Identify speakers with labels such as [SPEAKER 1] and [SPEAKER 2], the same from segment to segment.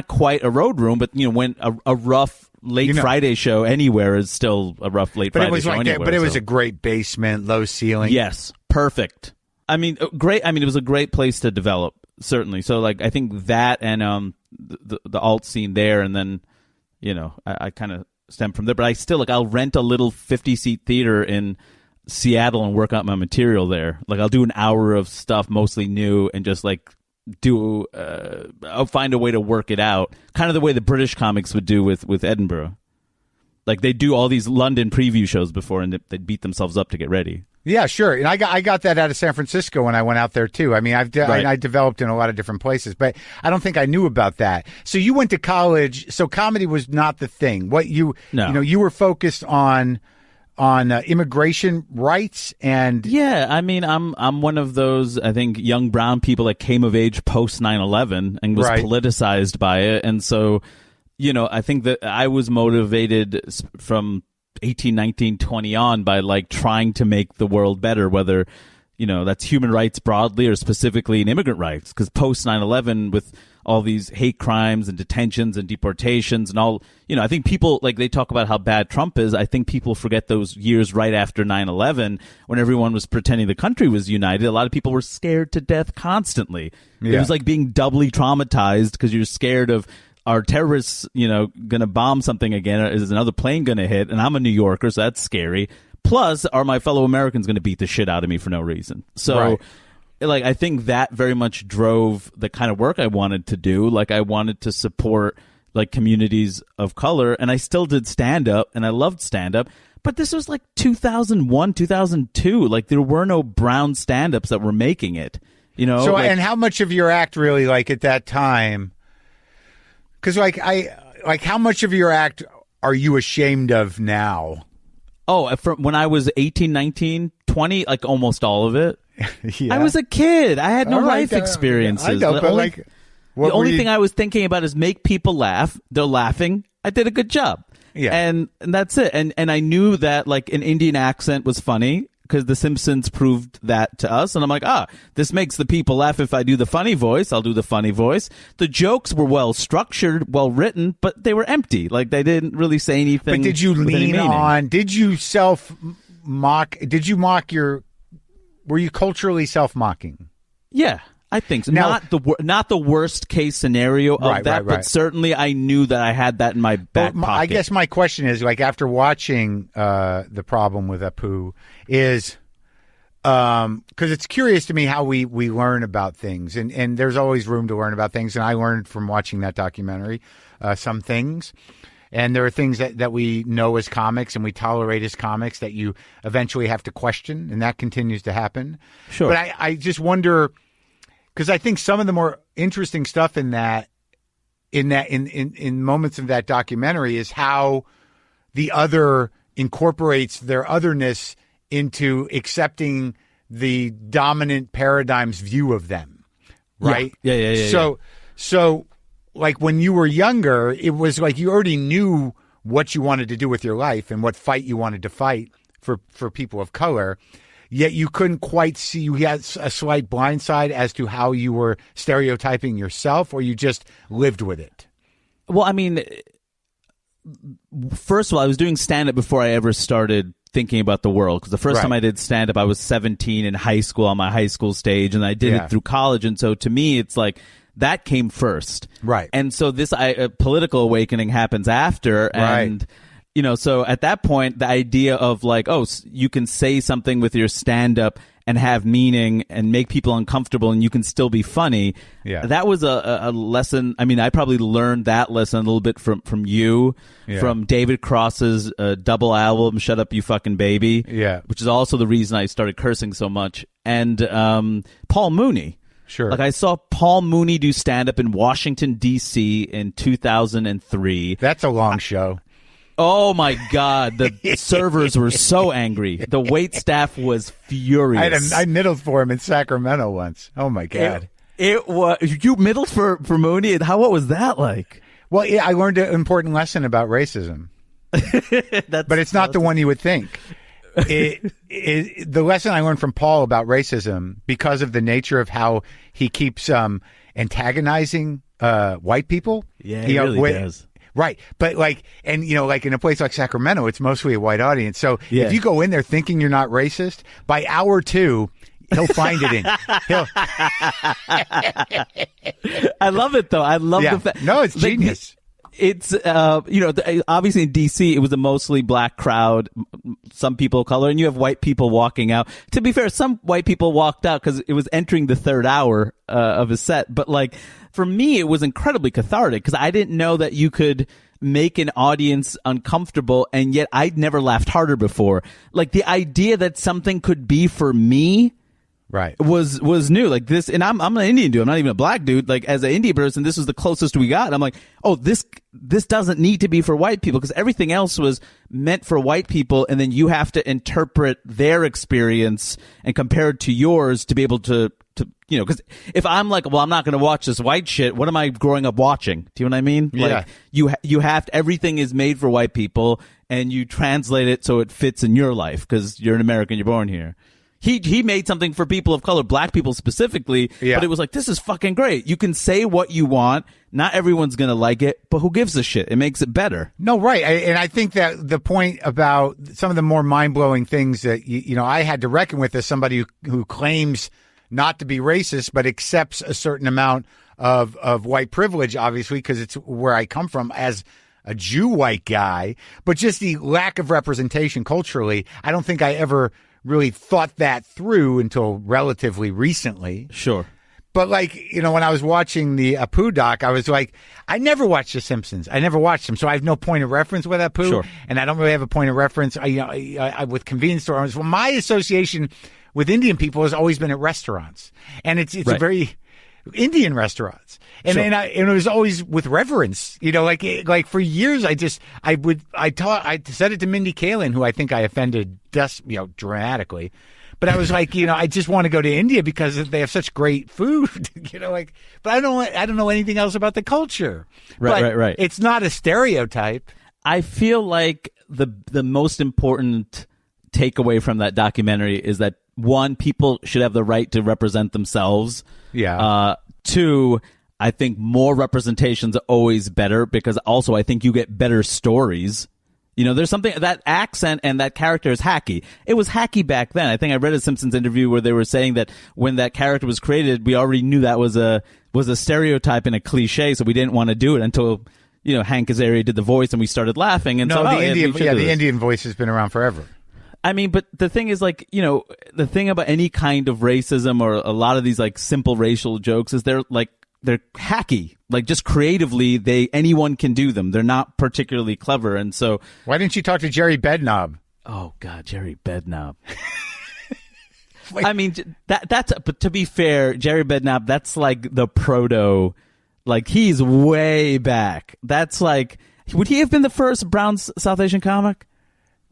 [SPEAKER 1] quite a road room, but when a rough late Friday show anywhere is still a rough late Friday show anywhere.
[SPEAKER 2] But it was a great basement, low ceiling.
[SPEAKER 1] Yes, perfect. I mean, great. I mean, it was a great place to develop, certainly. So, like, I think that and the alt scene there, and then, I kind of stem from there. But I still, like, I'll rent a little 50-seat theater in Seattle and work out my material there. Like, I'll do an hour of stuff, mostly new, and just, like, I'll find a way to work it out, kind of the way the British comics would do with Edinburgh. Like, they do all these London preview shows before, and they'd beat themselves up to get ready.
[SPEAKER 2] Yeah, sure. And I got that out of San Francisco when I went out there too. I mean, I developed in a lot of different places, but I don't think I knew about that. So you went to college, so comedy was not the thing. You were focused on immigration rights and
[SPEAKER 1] yeah. I mean, I'm one of those, I think, young brown people that came of age post 9/11 and was politicized by it, and so I think that I was motivated from 18, 19, 20 on by like trying to make the world better, whether that's human rights broadly or specifically in immigrant rights, because post 9/11 with all these hate crimes and detentions and deportations and all, I think people, like, they talk about how bad Trump is. I think people forget those years right after 9/11 when everyone was pretending the country was united. A lot of people were scared to death constantly. It was like being doubly traumatized because you're scared of, are terrorists, going to bomb something again? Or is another plane going to hit? And I'm a New Yorker, so that's scary. Plus, are my fellow Americans going to beat the shit out of me for no reason? So, like, I think that very much drove the kind of work I wanted to do. Like, I wanted to support, like, communities of color, and I still did stand-up, and I loved stand-up. But this was, like, 2001, 2002. Like, there were no brown stand-ups that were making it, So,
[SPEAKER 2] like, and how much of your act really, like, at that time... Because, how much of your act are you ashamed of now?
[SPEAKER 1] Oh, from when I was 18, 19, 20, like almost all of it. I was a kid. I had no life experiences.
[SPEAKER 2] I know, but
[SPEAKER 1] the only thing I was thinking about is make people laugh. They're laughing. I did a good job. Yeah. And that's it. And I knew that, like, an Indian accent was funny, because The Simpsons proved that to us. And I'm like, this makes the people laugh. If I do the funny voice, I'll do the funny voice. The jokes were well structured, well written, but they were empty. Like, they didn't really say anything.
[SPEAKER 2] But did you lean on, did you self-mock, were you culturally self-mocking?
[SPEAKER 1] Yeah, I think so. Now, not the worst case scenario of that, but certainly I knew that I had that in my back pocket.
[SPEAKER 2] I guess my question is, like, after watching The Problem with Apu, is because it's curious to me how we learn about things, and there's always room to learn about things, and I learned from watching that documentary some things. And there are things that we know as comics and we tolerate as comics that you eventually have to question, and that continues to happen.
[SPEAKER 1] Sure.
[SPEAKER 2] But I just wonder, because I think some of the more interesting stuff in moments of that documentary is how the other incorporates their otherness into accepting the dominant paradigm's view of them, right?
[SPEAKER 1] Yeah.
[SPEAKER 2] So like, when you were younger, it was like you already knew what you wanted to do with your life and what fight you wanted to fight for people of color. Yet you couldn't quite see, you had a slight blind side as to how you were stereotyping yourself, or you just lived with it?
[SPEAKER 1] Well, I mean, first of all, I was doing stand-up before I ever started thinking about the world. Because the first time I did stand-up, I was 17 in high school on my high school stage, and I did it through college. And so to me, it's like, that came first.
[SPEAKER 2] Right.
[SPEAKER 1] And so this political awakening happens after. And so at that point, the idea of like, you can say something with your stand-up and have meaning and make people uncomfortable and you can still be funny. Yeah. That was a lesson. I mean, I probably learned that lesson a little bit from you, from David Cross's double album, Shut Up You Fucking Baby. Yeah. Which is also the reason I started cursing so much. And Paul Mooney.
[SPEAKER 2] Sure.
[SPEAKER 1] Like, I saw Paul Mooney do stand-up in Washington, D.C. in 2003.
[SPEAKER 2] That's a long show.
[SPEAKER 1] Oh, my God. The servers were so angry. The wait staff was furious.
[SPEAKER 2] I middled for him in Sacramento once. Oh, my God.
[SPEAKER 1] It was, you middled for Mooney? What was that like?
[SPEAKER 2] Well, I learned an important lesson about racism. But it's not the one you would think. The lesson I learned from Paul about racism, because of the nature of how he keeps antagonizing white people.
[SPEAKER 1] Yeah, it really does.
[SPEAKER 2] Right. But like, and like in a place like Sacramento, it's mostly a white audience. So if you go in there thinking you're not racist, by hour 2, he'll find it in.
[SPEAKER 1] I love it though. I love the fact.
[SPEAKER 2] No, it's genius.
[SPEAKER 1] It's obviously in DC it was a mostly black crowd, some people of color, and you have white people walking out. To be fair, some white people walked out because it was entering the 3rd hour of a set. But like for me, it was incredibly cathartic because I didn't know that you could make an audience uncomfortable, and yet I'd never laughed harder before. Like the idea that something could be for me.
[SPEAKER 2] Right.
[SPEAKER 1] Was new like this, and I'm an Indian dude. I'm not even a black dude. Like as an Indian person, this was the closest we got. I'm like, oh, this doesn't need to be for white people because everything else was meant for white people, and then you have to interpret their experience and compare it to yours to be able to because if I'm like, well, I'm not going to watch this white shit. What am I growing up watching? Do you know what I mean?
[SPEAKER 2] Yeah.
[SPEAKER 1] Like you have to, everything is made for white people, and you translate it so it fits in your life because you're an American. You're born here. He made something for people of color, black people specifically, but it was like, this is fucking great. You can say what you want. Not everyone's going to like it, but who gives a shit? It makes it better.
[SPEAKER 2] No, right. And I think that the point about some of the more mind-blowing things that, I had to reckon with as somebody who claims not to be racist, but accepts a certain amount of white privilege, obviously, because it's where I come from as a Jew white guy, but just the lack of representation culturally. I don't think I ever really thought that through until relatively recently.
[SPEAKER 1] Sure.
[SPEAKER 2] But like, when I was watching the Apu doc, I was like, I never watched The Simpsons. I never watched them. So I have no point of reference with Apu.
[SPEAKER 1] Sure.
[SPEAKER 2] And I don't really have a point of reference with convenience stores. Well, my association with Indian people has always been at restaurants. And it's
[SPEAKER 1] right.
[SPEAKER 2] a very Indian restaurants. And
[SPEAKER 1] sure.
[SPEAKER 2] and it was always with reverence, like for years I said it to Mindy Kaling, who I think I offended dramatically. But I was like, I just want to go to India because they have such great food, but I don't know anything else about the culture.
[SPEAKER 1] Right.
[SPEAKER 2] It's not a stereotype.
[SPEAKER 1] I feel like the most important takeaway from that documentary is that, one, people should have the right to represent themselves.
[SPEAKER 2] Yeah.
[SPEAKER 1] 2, I think more representations are always better because also I think you get better stories. There's something, that accent and that character is hacky. It was hacky back then. I think I read a Simpsons interview where they were saying that when that character was created, we already knew that was a stereotype and a cliche, so we didn't want to do it until Hank Azaria did the voice and we started laughing. And
[SPEAKER 2] the Indian voice has been around forever.
[SPEAKER 1] I mean, but the thing is, like, the thing about any kind of racism or a lot of these like simple racial jokes is they're hacky. Like, just creatively, anyone can do them. They're not particularly clever, and so
[SPEAKER 2] why didn't you talk to Jerry Bednob?
[SPEAKER 1] Oh God, Jerry Bednob. I mean, that's. But to be fair, Jerry Bednob, that's like the proto. Like, he's way back. That's like, would he have been the first brown South Asian comic?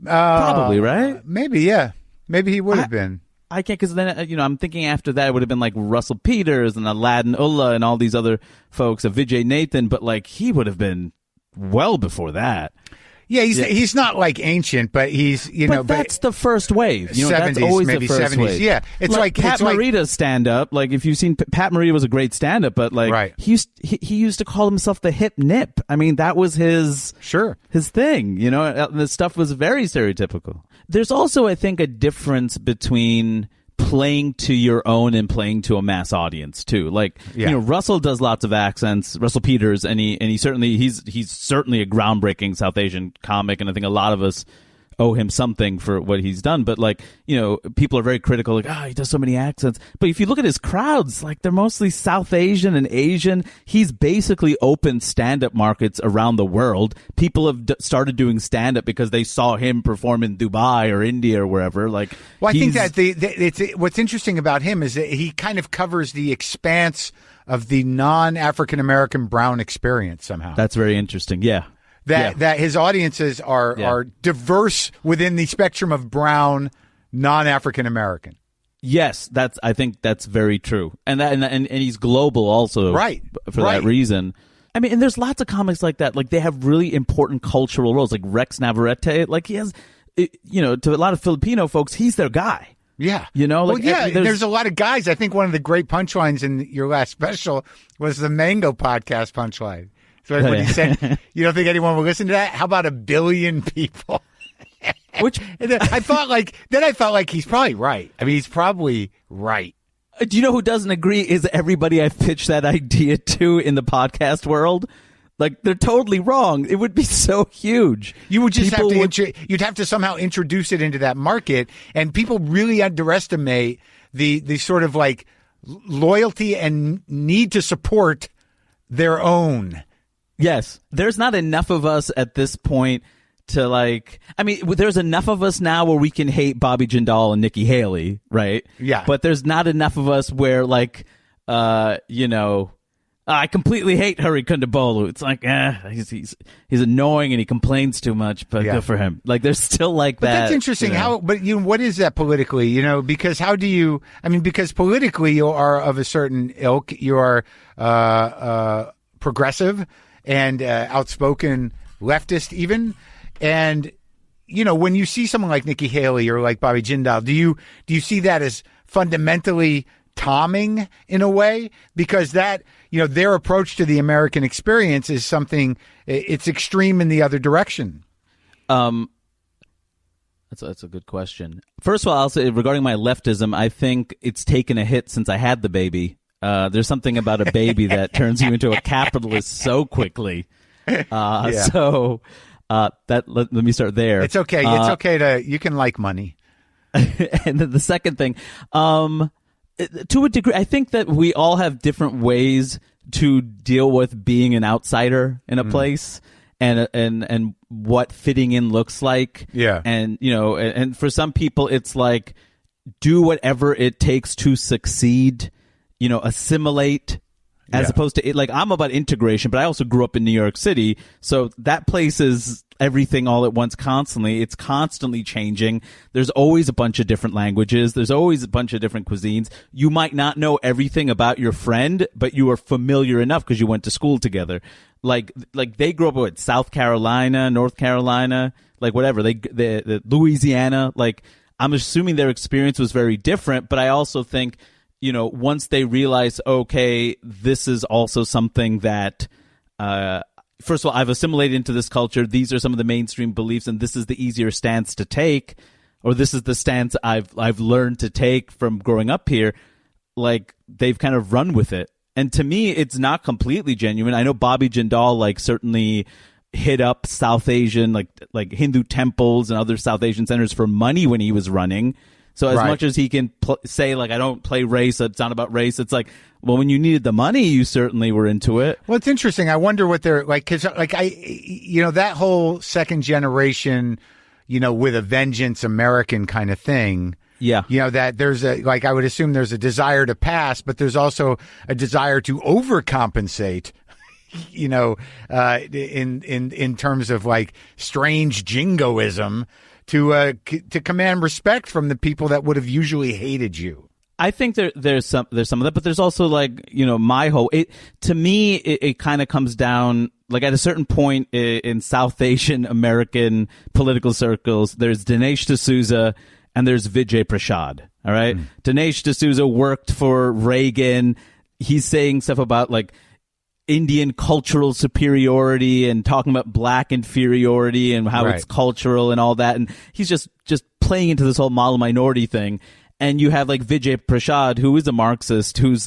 [SPEAKER 1] Probably, right?
[SPEAKER 2] Maybe, yeah. Maybe he would have been.
[SPEAKER 1] I can't, because then, I'm thinking after that it would have been like Russell Peters and Aladdin Ullah and all these other folks, Vijay Nathan, but like he would have been well before that.
[SPEAKER 2] Yeah, he's not like ancient, but he's,
[SPEAKER 1] but that's the first wave.
[SPEAKER 2] 70s,
[SPEAKER 1] that's always
[SPEAKER 2] maybe
[SPEAKER 1] the first
[SPEAKER 2] 70s.
[SPEAKER 1] wave.
[SPEAKER 2] Yeah, it's like
[SPEAKER 1] Pat Morita's stand-up. Like, if you've seen, Pat Morita was a great stand-up, but like,
[SPEAKER 2] right.
[SPEAKER 1] he used to call himself the hip nip. I mean, that was his thing. The stuff was very stereotypical. There's also, I think, a difference between playing to your own and playing to a mass audience too. Like, Russell does lots of accents, Russell Peters, and he's certainly a groundbreaking South Asian comic, and I think a lot of us owe him something for what he's done. But like, people are very critical, like, he does so many accents. But if you look at his crowds, like, they're mostly South Asian and Asian. He's basically opened stand-up markets around the world. People have started doing stand-up because they saw him perform in Dubai or India or wherever. Like,
[SPEAKER 2] well, I think that what's interesting about him is that he kind of covers the expanse of the non-African American brown experience somehow.
[SPEAKER 1] That's very interesting. Yeah.
[SPEAKER 2] That his audiences are diverse within the spectrum of brown, non-African American.
[SPEAKER 1] Yes, I think that's very true, and he's global also,
[SPEAKER 2] right?
[SPEAKER 1] For that reason. I mean, and there's lots of comics like that. Like, they have really important cultural roles. Like Rex Navarrete, like he has, to a lot of Filipino folks, he's their guy.
[SPEAKER 2] Yeah.
[SPEAKER 1] You know,
[SPEAKER 2] like, there's a lot of guys. I think one of the great punchlines in your last special was the Mango podcast punchline. So when he said, you don't think anyone will listen to that? How about 1 billion people?
[SPEAKER 1] Which
[SPEAKER 2] I felt like he's probably right. I mean, he's probably right.
[SPEAKER 1] Do you know who doesn't agree is everybody I've pitched that idea to in the podcast world? Like, they're totally wrong. It would be so huge.
[SPEAKER 2] You would just you'd have to somehow introduce it into that market, and people really underestimate the sort of like loyalty and need to support their own.
[SPEAKER 1] Yes. There's not enough of us at this point to like, I mean, there's enough of us now where we can hate Bobby Jindal and Nikki Haley, right?
[SPEAKER 2] Yeah.
[SPEAKER 1] But there's not enough of us where like, you know, I completely hate Hari Kondabolu. It's like, he's annoying and he complains too much, but good for him. Like, there's still like that.
[SPEAKER 2] But that's interesting. What is that politically? You know, because because politically you are of a certain ilk. You are progressive and outspoken leftist even. And, you know, when you see someone like Nikki Haley or like Bobby Jindal, do you see that as fundamentally Tomming in a way, because that, you know, their approach to the American experience is something, it's extreme in the other direction.
[SPEAKER 1] That's a good question. First of all, I'll say regarding my leftism, I think it's taken a hit since I had the baby. There's something about a baby that turns you into a capitalist so quickly. So let me start there.
[SPEAKER 2] It's okay. It's okay you can like money.
[SPEAKER 1] And then the second thing, to a degree, I think that we all have different ways to deal with being an outsider in a place and what fitting in looks like.
[SPEAKER 2] Yeah.
[SPEAKER 1] And, you know, and for some people, it's like, do whatever it takes to succeed, you know, assimilate, as opposed to, like, I'm about integration, but I also grew up in New York City. So that place is everything all at once constantly. It's constantly changing. There's always a bunch of different languages. There's always a bunch of different cuisines. You might not know everything about your friend, but you are familiar enough because you went to school together. Like they grew up with South Carolina, North Carolina, like whatever. They Louisiana. Like, I'm assuming their experience was very different, but I also think, you know, once they realize, okay, this is also something that, first of all, I've assimilated into this culture. These are some of the mainstream beliefs, and this is the easier stance to take, or this is the stance I've learned to take from growing up here. Like, they've kind of run with it. And to me, it's not completely genuine. I know Bobby Jindal, like, certainly hit up South Asian, like Hindu temples and other South Asian centers for money when he was running. So as much as he can say, like, I don't play race, it's not about race, it's like, well, when you needed the money, you certainly were into it.
[SPEAKER 2] Well, it's interesting. I wonder what they're like, because, like, that whole second generation, you know, with a vengeance American kind of thing.
[SPEAKER 1] Yeah.
[SPEAKER 2] You know, that there's I would assume there's a desire to pass, but there's also a desire to overcompensate. You know, in terms of like strange jingoism. To command respect from the people that would have usually hated you. I
[SPEAKER 1] think there's some of that, but there's also, like, you know, to me it kind of comes down, like, at a certain point in South Asian American political circles, there's Dinesh D'Souza and there's Vijay Prashad. All right, Dinesh D'Souza worked for Reagan. He's saying stuff about, like, Indian cultural superiority and talking about black inferiority and how it's cultural and all that. And he's just playing into this whole model minority thing. And you have, like, Vijay Prashad, who is a Marxist, who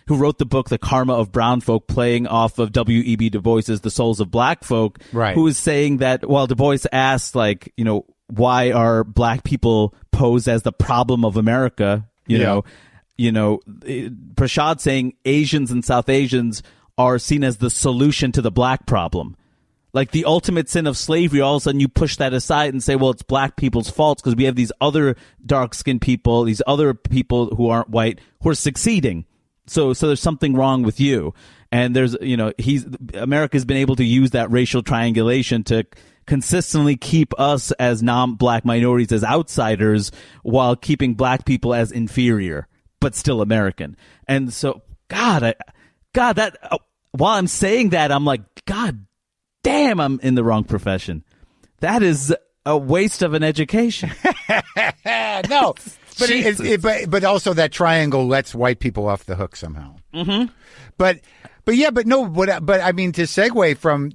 [SPEAKER 1] wrote the book The Karma of Brown Folk, playing off of W.E.B. Du Bois's The Souls of Black Folk, who is saying that while Du Bois asked, like, you know, why are black people posed as the problem of America, you know, Prashad saying Asians and South Asians are seen as the solution to the black problem. Like, the ultimate sin of slavery, all of a sudden you push that aside and say, well, it's black people's faults because we have these other dark-skinned people, these other people who aren't white, who are succeeding. So there's something wrong with you. And there's, you know, America's been able to use that racial triangulation to consistently keep us as non-black minorities as outsiders while keeping black people as inferior, but still American. And so, while I'm saying that, I'm like, God damn, I'm in the wrong profession. That is a waste of an education.
[SPEAKER 2] No, but but also that triangle lets white people off the hook somehow.
[SPEAKER 1] Mm-hmm.
[SPEAKER 2] But I mean, to segue from